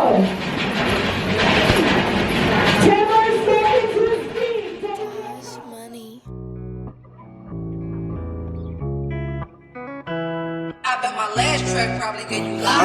I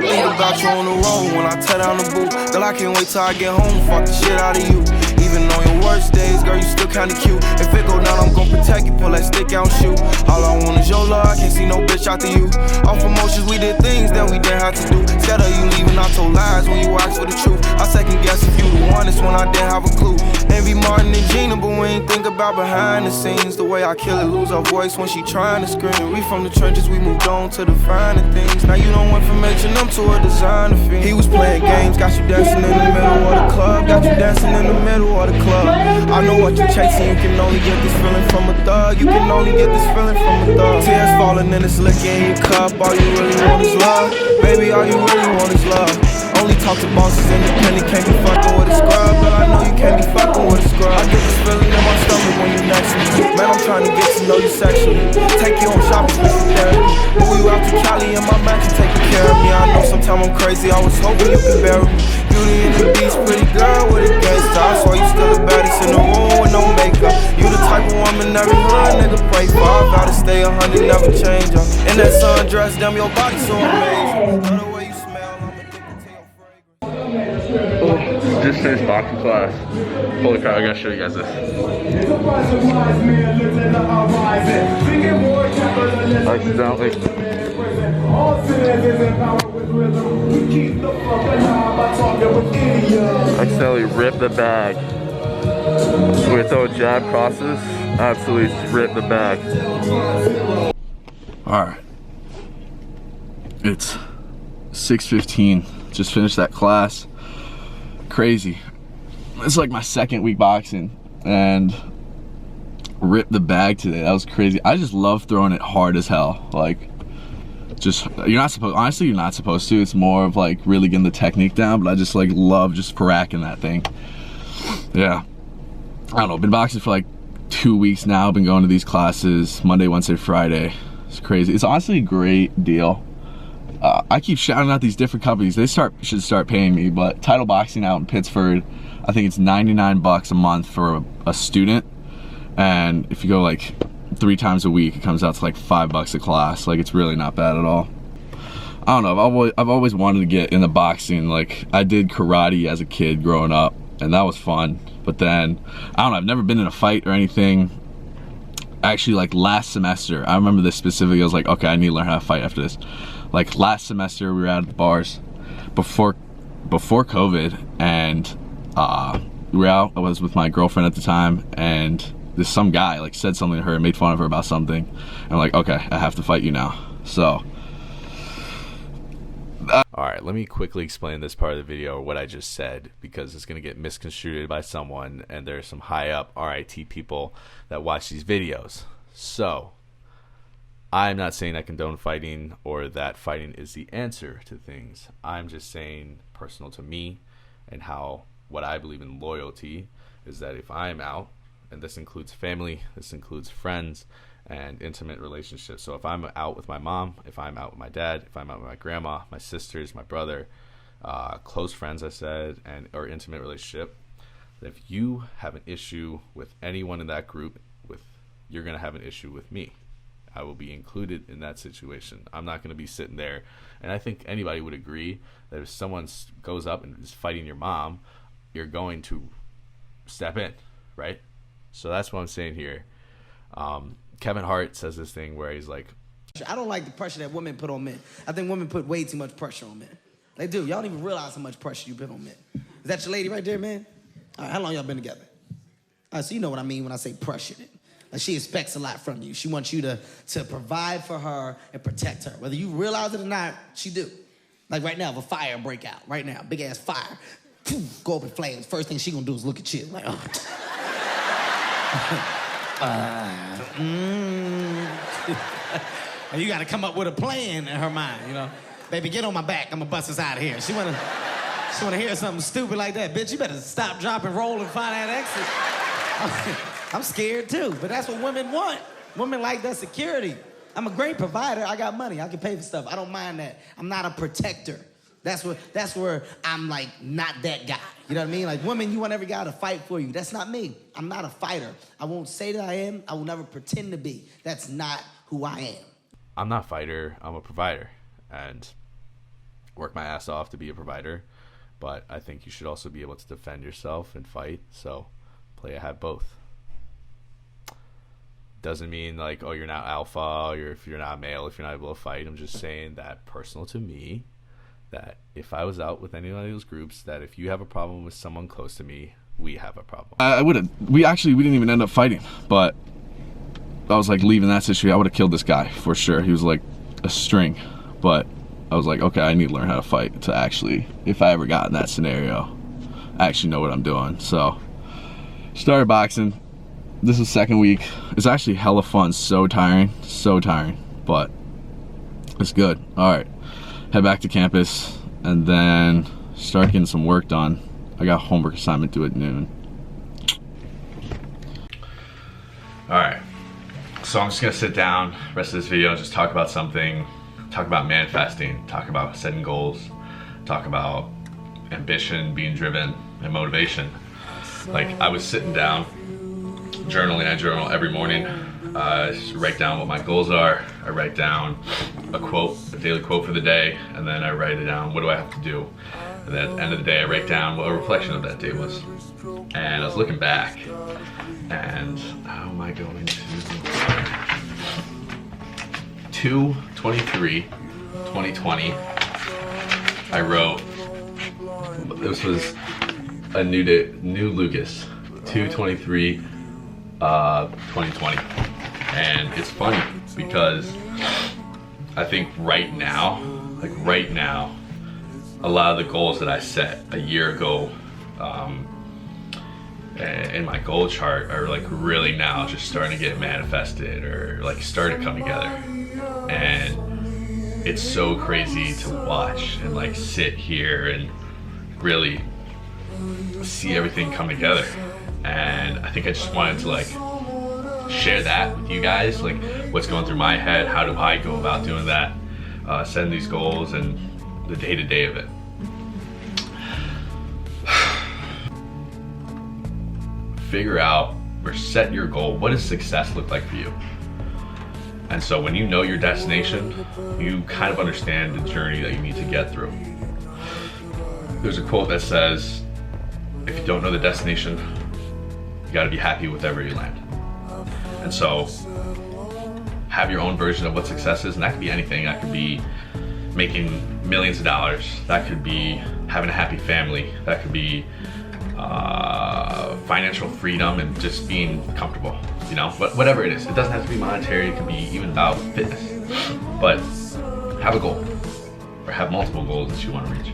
think about you on the road when I tear down the boot. Girl, I can't wait till I get home, fuck the shit out of you. Even on your worst days, girl, you still kinda cute. If it go down, I'm gon' protect you, pull that stick out and shoot. All I want is your love, I can't see no bitch after you. Off emotions, we did things that we didn't have to do. Scared of you leaving, I told lies when you asked for the truth. I second guess if you the one, it's when I didn't have a clue. Envy Martin and Gina, but we ain't think about behind the scenes. The way I kill it, lose her voice when she trying to scream. We from the trenches, we moved on to the finer things. Now you don't went from H&M to a designer fiend. He was playing games, got you dancing in the middle of the club. Got you dancing in the middle of the club. I know what you're chasing, you can only get this feeling from a thug. You can only get this feeling from a thug. Tears falling in this liquor in your cup. All you really want is love. Baby, all you really want is love. Only talk to bosses, independent, can't be fucking with a scrub. But I know you can't be fucking with a scrub. I get this feeling in my stomach when you next to me. Man, I'm trying to get to know you sexually. Take you on shopping for some therapy. Move you out to Cali in my mansion, taking care of me. I know sometimes I'm crazy, I was hoping you could bear me. Beauty and the Beast, pretty girl with a gangsta. I swear you still the baddest in the room with no makeup. You the type of woman every hood nigga pray for. I gotta stay 100, never change up. In that sundress, damn your body so amazing. Love the way you smell, I'm addicted to your fragrance. Just finished boxing class. Holy crap, I gotta show you guys this. Accidentally ripped the bag. We throw jab crosses, absolutely rip the bag. Alright. It's 6:15. Just finished that class. Crazy. It's like my second week boxing and ripped the bag today. That was crazy. I just love throwing it hard as hell. Like, just, you're not supposed, honestly, you're not supposed to. It's more of like really getting the technique down, but I just like love just cracking that thing. Yeah. I don't know, been boxing for like 2 weeks now. Been going to these classes Monday, Wednesday, Friday. It's crazy. It's honestly a great deal. I keep shouting out these different companies. They should start paying me, but Title Boxing out in Pittsford, I think it's 99 bucks a month for a student. And if you go like 3 times a week, it comes out to like $5 a class. Like, it's really not bad at all. I don't know, I've always wanted to get into boxing. Like, I did karate as a kid growing up, and that was fun. But then, I don't know, I've never been in a fight or anything. Actually, like last semester, I remember this specifically, I was like, okay, I need to learn how to fight after this. Like last semester, we were out at the bars before COVID, and we were out, I was with my girlfriend at the time, and some guy like said something to her and made fun of her about something. And I'm like, okay, I have to fight you now. So Alright, let me quickly explain this part of the video, or what I just said, because it's going to get misconstrued by someone, and there's some high up RIT people that watch these videos. So, I'm not saying I condone fighting or that fighting is the answer to things. I'm just saying, personal to me, and how what I believe in loyalty is that if I'm out, and this includes family, this includes friends, and intimate relationships. So if I'm out with my mom, if I'm out with my dad, if I'm out with my grandma, my sisters, my brother, close friends, I said, or intimate relationship, if you have an issue with anyone in that group, you're going to have an issue with me. I will be included in that situation. I'm not going to be sitting there. And I think anybody would agree that if someone goes up and is fighting your mom, you're going to step in, right? So that's what I'm saying here. Kevin Hart says this thing where he's like, I don't like the pressure that women put on men. I think women put way too much pressure on men. They do. Y'all don't even realize how much pressure you put on men. Is that your lady right there, man? All right, how long y'all been together? All right, so you know what I mean when I say pressure. Like, she expects a lot from you. She wants you to provide for her and protect her. Whether you realize it or not, she do. Like right now, if a fire break out, right now, big ass fire, go up in flames. First thing she gonna do is look at you. Like, oh. And you gotta come up with a plan in her mind, you know. Baby, get on my back, I'm gonna bust us out of here. She wanna hear something stupid like that. Bitch, you better stop, drop, and roll and find that exit. I'm scared too, but that's what women want. Women like that security. I'm a great provider, I got money, I can pay for stuff. I don't mind that. I'm not a protector. That's where I'm like not that guy. You know what I mean? Like women, you want every guy to fight for you. That's not me. I'm not a fighter. I won't say that I am. I will never pretend to be. That's not who I am. I'm not a fighter. I'm a provider, and work my ass off to be a provider. But I think you should also be able to defend yourself and fight. So play a have both. Doesn't mean like, oh, you're not alpha, or if you're not male, if you're not able to fight. I'm just saying that personal to me, that if I was out with any of those groups, that if you have a problem with someone close to me, we have a problem. I would have. We didn't even end up fighting, but I was like leaving that situation. I would have killed this guy for sure. He was like a string, but I was like, okay, I need to learn how to fight to actually, if I ever got in that scenario, I actually know what I'm doing. So started boxing. This is second week. It's actually hella fun. So tiring, but it's good. All right, head back to campus and then start getting some work done. I got a homework assignment due at noon. All right, so I'm just gonna sit down rest of this video and just talk about something. Talk about manifesting, talk about setting goals, talk about ambition, being driven, and motivation. Like, I was sitting down journaling. I journal every morning. Just write down what my goals are. I write down a quote, a daily quote for the day, and then I write it down, what do I have to do? And then at the end of the day, I write down what a reflection of that day was. And I was looking back, and how am I going to... 2/23/2020, I wrote, this was a new Lucas, 2/23/2020, and it's funny because I think right now, a lot of the goals that I set a year ago in my goal chart are like really now just starting to get manifested or like starting to come together. And it's so crazy to watch and like sit here and really see everything come together. And I think I just wanted to like share that with you guys, like what's going through my head, how do I go about doing that, setting these goals and the day-to-day of it. Figure out or set your goal. What does success look like for you? And so when you know your destination, you kind of understand the journey that you need to get through. There's a quote that says, if you don't know the destination, you gotta be happy with wherever you land. And so have your own version of what success is, and that could be anything. That could be making millions of dollars. That could be having a happy family. That could be financial freedom and just being comfortable, you know, whatever it is. It doesn't have to be monetary. It can be even about fitness, but have a goal or have multiple goals that you want to reach.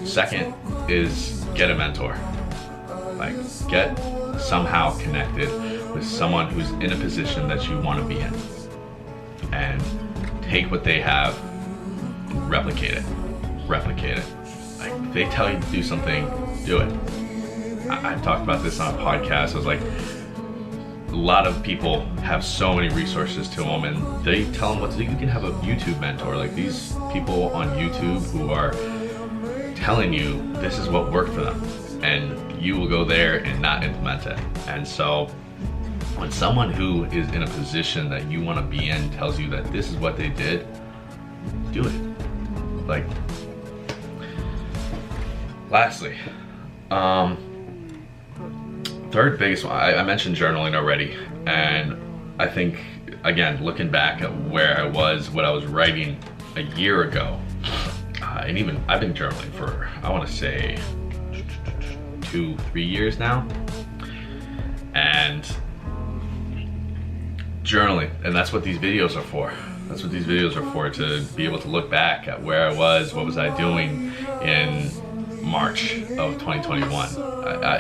Second is get a mentor. Like, get somehow connected with someone who's in a position that you want to be in, and take what they have and replicate it. Like, if they tell you to do something, do it. I've talked about this on a podcast. I was like, a lot of people have so many resources to them, and they tell them what to do. You can have a YouTube mentor, like these people on YouTube who are telling you this is what worked for them, and you will go there and not implement it. And so when someone who is in a position that you want to be in tells you that this is what they did, do it. Like, lastly, third biggest one, I mentioned journaling already, and I think, again, looking back at where I was, what I was writing a year ago, and even I've been journaling for, I want to say 2-3 years now, and journaling, and that's what these videos are for. That's what these videos are for, to be able to look back at where I was, what was I doing in March of 2021.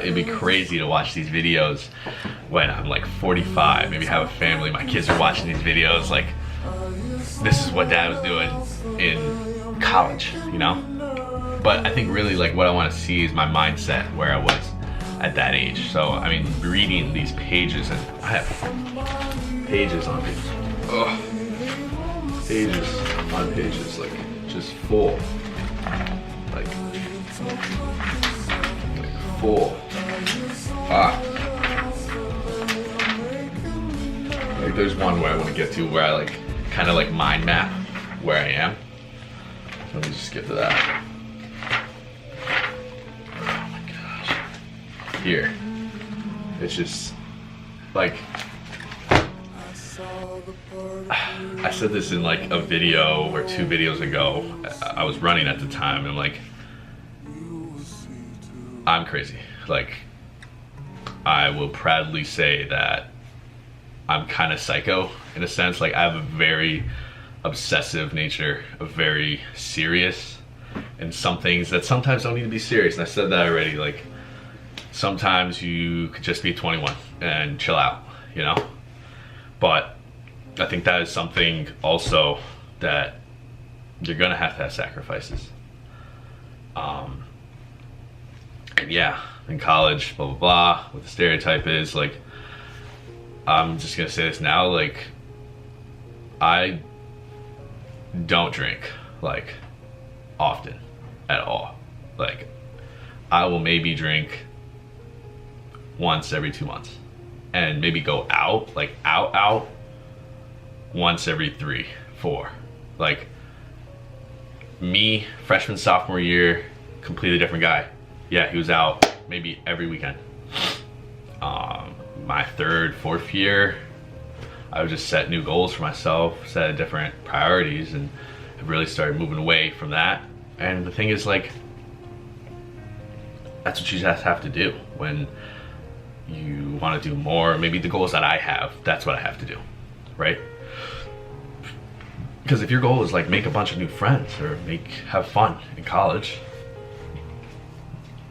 It'd be crazy to watch these videos when I'm like 45, maybe have a family, my kids are watching these videos, like, this is what dad was doing in college, you know? But I think really like what I want to see is my mindset where I was at that age. So, I mean, reading these pages, and I have pages on pages. Ugh. Pages on pages, like just full Like 4, 5. Like there's one where I want to get to where I like kind of like mind map where I am. Let me just get to that. Oh my gosh. Here. It's just like, I said this in like a video or 2 videos ago. I was running at the time and like, I'm crazy. Like, I will proudly say that I'm kind of psycho in a sense. Like, I have a very obsessive nature, a very serious, and some things that sometimes don't need to be serious. And I said that already. Like, sometimes you could just be 21 and chill out, you know? But I think that is something also that you're gonna have to have sacrifices. And yeah, in college, blah, blah, blah, what the stereotype is, like, I'm just gonna say this now, like, I don't drink, like, often at all. Like, I will maybe drink once every 2 months and maybe go out, like out once every 3, 4. Like, me, freshman, sophomore year, completely different guy. Yeah, he was out maybe every weekend. My 3rd, 4th year, I would just set new goals for myself, set different priorities, and have really started moving away from that. And the thing is, like, that's what you just have to do when you want to do more. Maybe the goals that I have, that's what I have to do, right? Because if your goal is like make a bunch of new friends or have fun in college,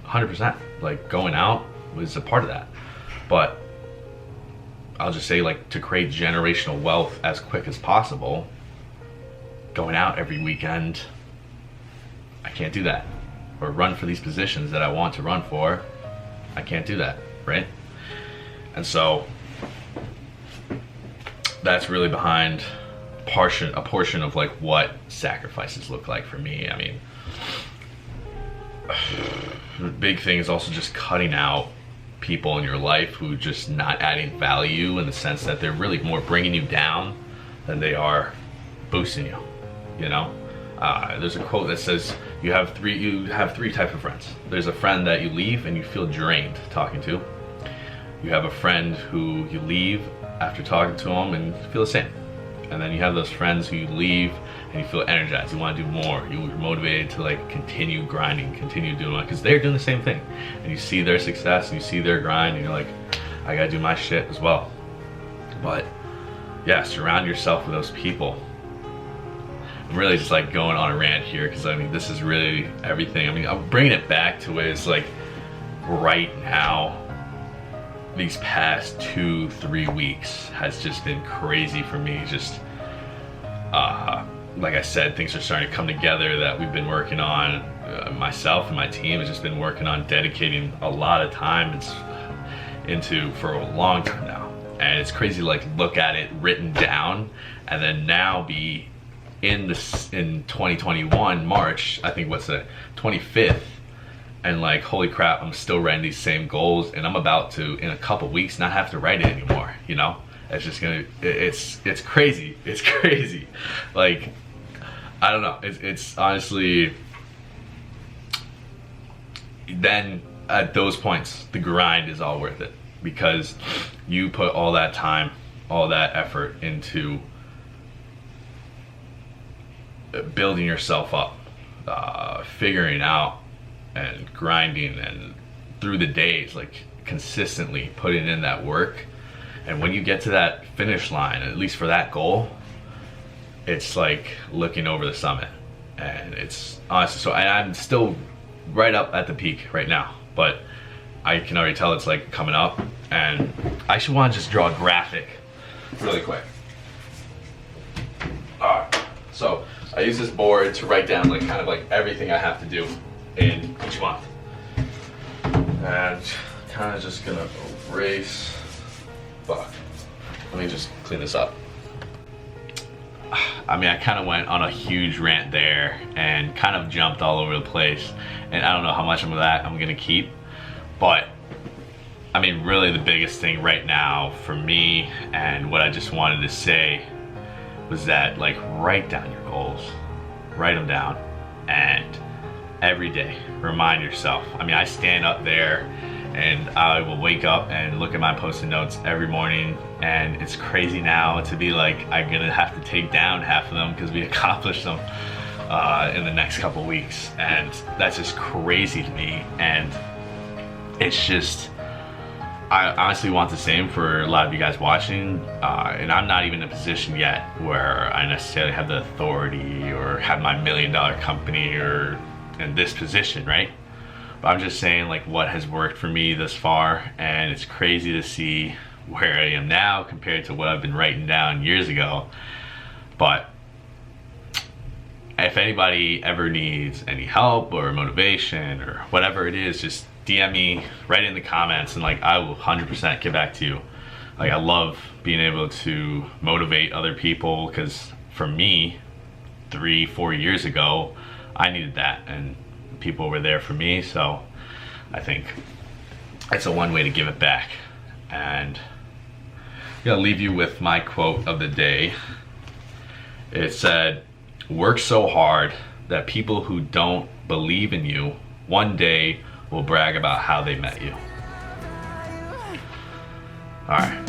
100%, like going out was a part of that. But I'll just say, like, to create generational wealth as quick as possible, going out every weekend, I can't do that. Or run for these positions that I want to run for, I can't do that, right? And so that's really behind a portion of like what sacrifices look like for me. I mean, the big thing is also just cutting out people in your life who just not adding value, in the sense that they're really more bringing you down than they are boosting you, you know? There's a quote that says you have three types of friends. There's a friend that you leave and you feel drained talking to. You have a friend who you leave after talking to them and feel the same. And then you have those friends who you leave and you feel energized, you want to do more, you're motivated to like continue grinding, continue doing it, because they're doing the same thing. And you see their success and you see their grind and you're like, I gotta do my shit as well. But yeah, surround yourself with those people. I'm really just like going on a rant here, because I mean, this is really everything. I mean, I'm bringing it back to what it's like right now. These past 2-3 weeks has just been crazy for me. Just like I said, things are starting to come together that we've been working on. Myself and my team has just been working on dedicating a lot of time into for a long time now. And it's crazy to like look at it written down and then now be in 2021 March, I think, what's the 25th, and like, holy crap, I'm still writing these same goals, and I'm about to, in a couple weeks, not have to write it anymore, you know? It's just gonna, it's crazy. It's crazy. Like, I don't know. It's honestly, then at those points, the grind is all worth it, because you put all that time, all that effort into building yourself up, figuring out and grinding, and through the days, like consistently putting in that work. And when you get to that finish line, at least for that goal, it's like looking over the summit. And it's honestly, so I'm still right up at the peak right now, but I can already tell it's like coming up. And I actually want to just draw a graphic really quick. Alright, so I use this board to write down like kind of like everything I have to do in each month. And kind of just gonna erase, fuck. Let me just clean this up. I mean, I kind of went on a huge rant there and kind of jumped all over the place, and I don't know how much of that I'm gonna keep, but I mean, really the biggest thing right now for me and what I just wanted to say was that, like, write down your goals, write them down, and every day remind yourself. I mean, I stand up there and I will wake up and look at my post-it notes every morning, and it's crazy now to be like, I'm gonna have to take down half of them because we accomplished them in the next couple weeks, and that's just crazy to me. And it's just, I honestly want the same for a lot of you guys watching, and I'm not even in a position yet where I necessarily have the authority or have my $1 million company or in this position, right? But I'm just saying, like, what has worked for me thus far, and it's crazy to see where I am now compared to what I've been writing down years ago. But if anybody ever needs any help or motivation or whatever it is, just DM me, write it in the comments, and like, I will 100% get back to you. Like, I love being able to motivate other people, because for me, 3-4 years ago, I needed that, and people were there for me. So I think that's a one way to give it back. And I'm gonna leave you with my quote of the day. It said, "Work so hard that people who don't believe in you one day will brag about how they met you." All right.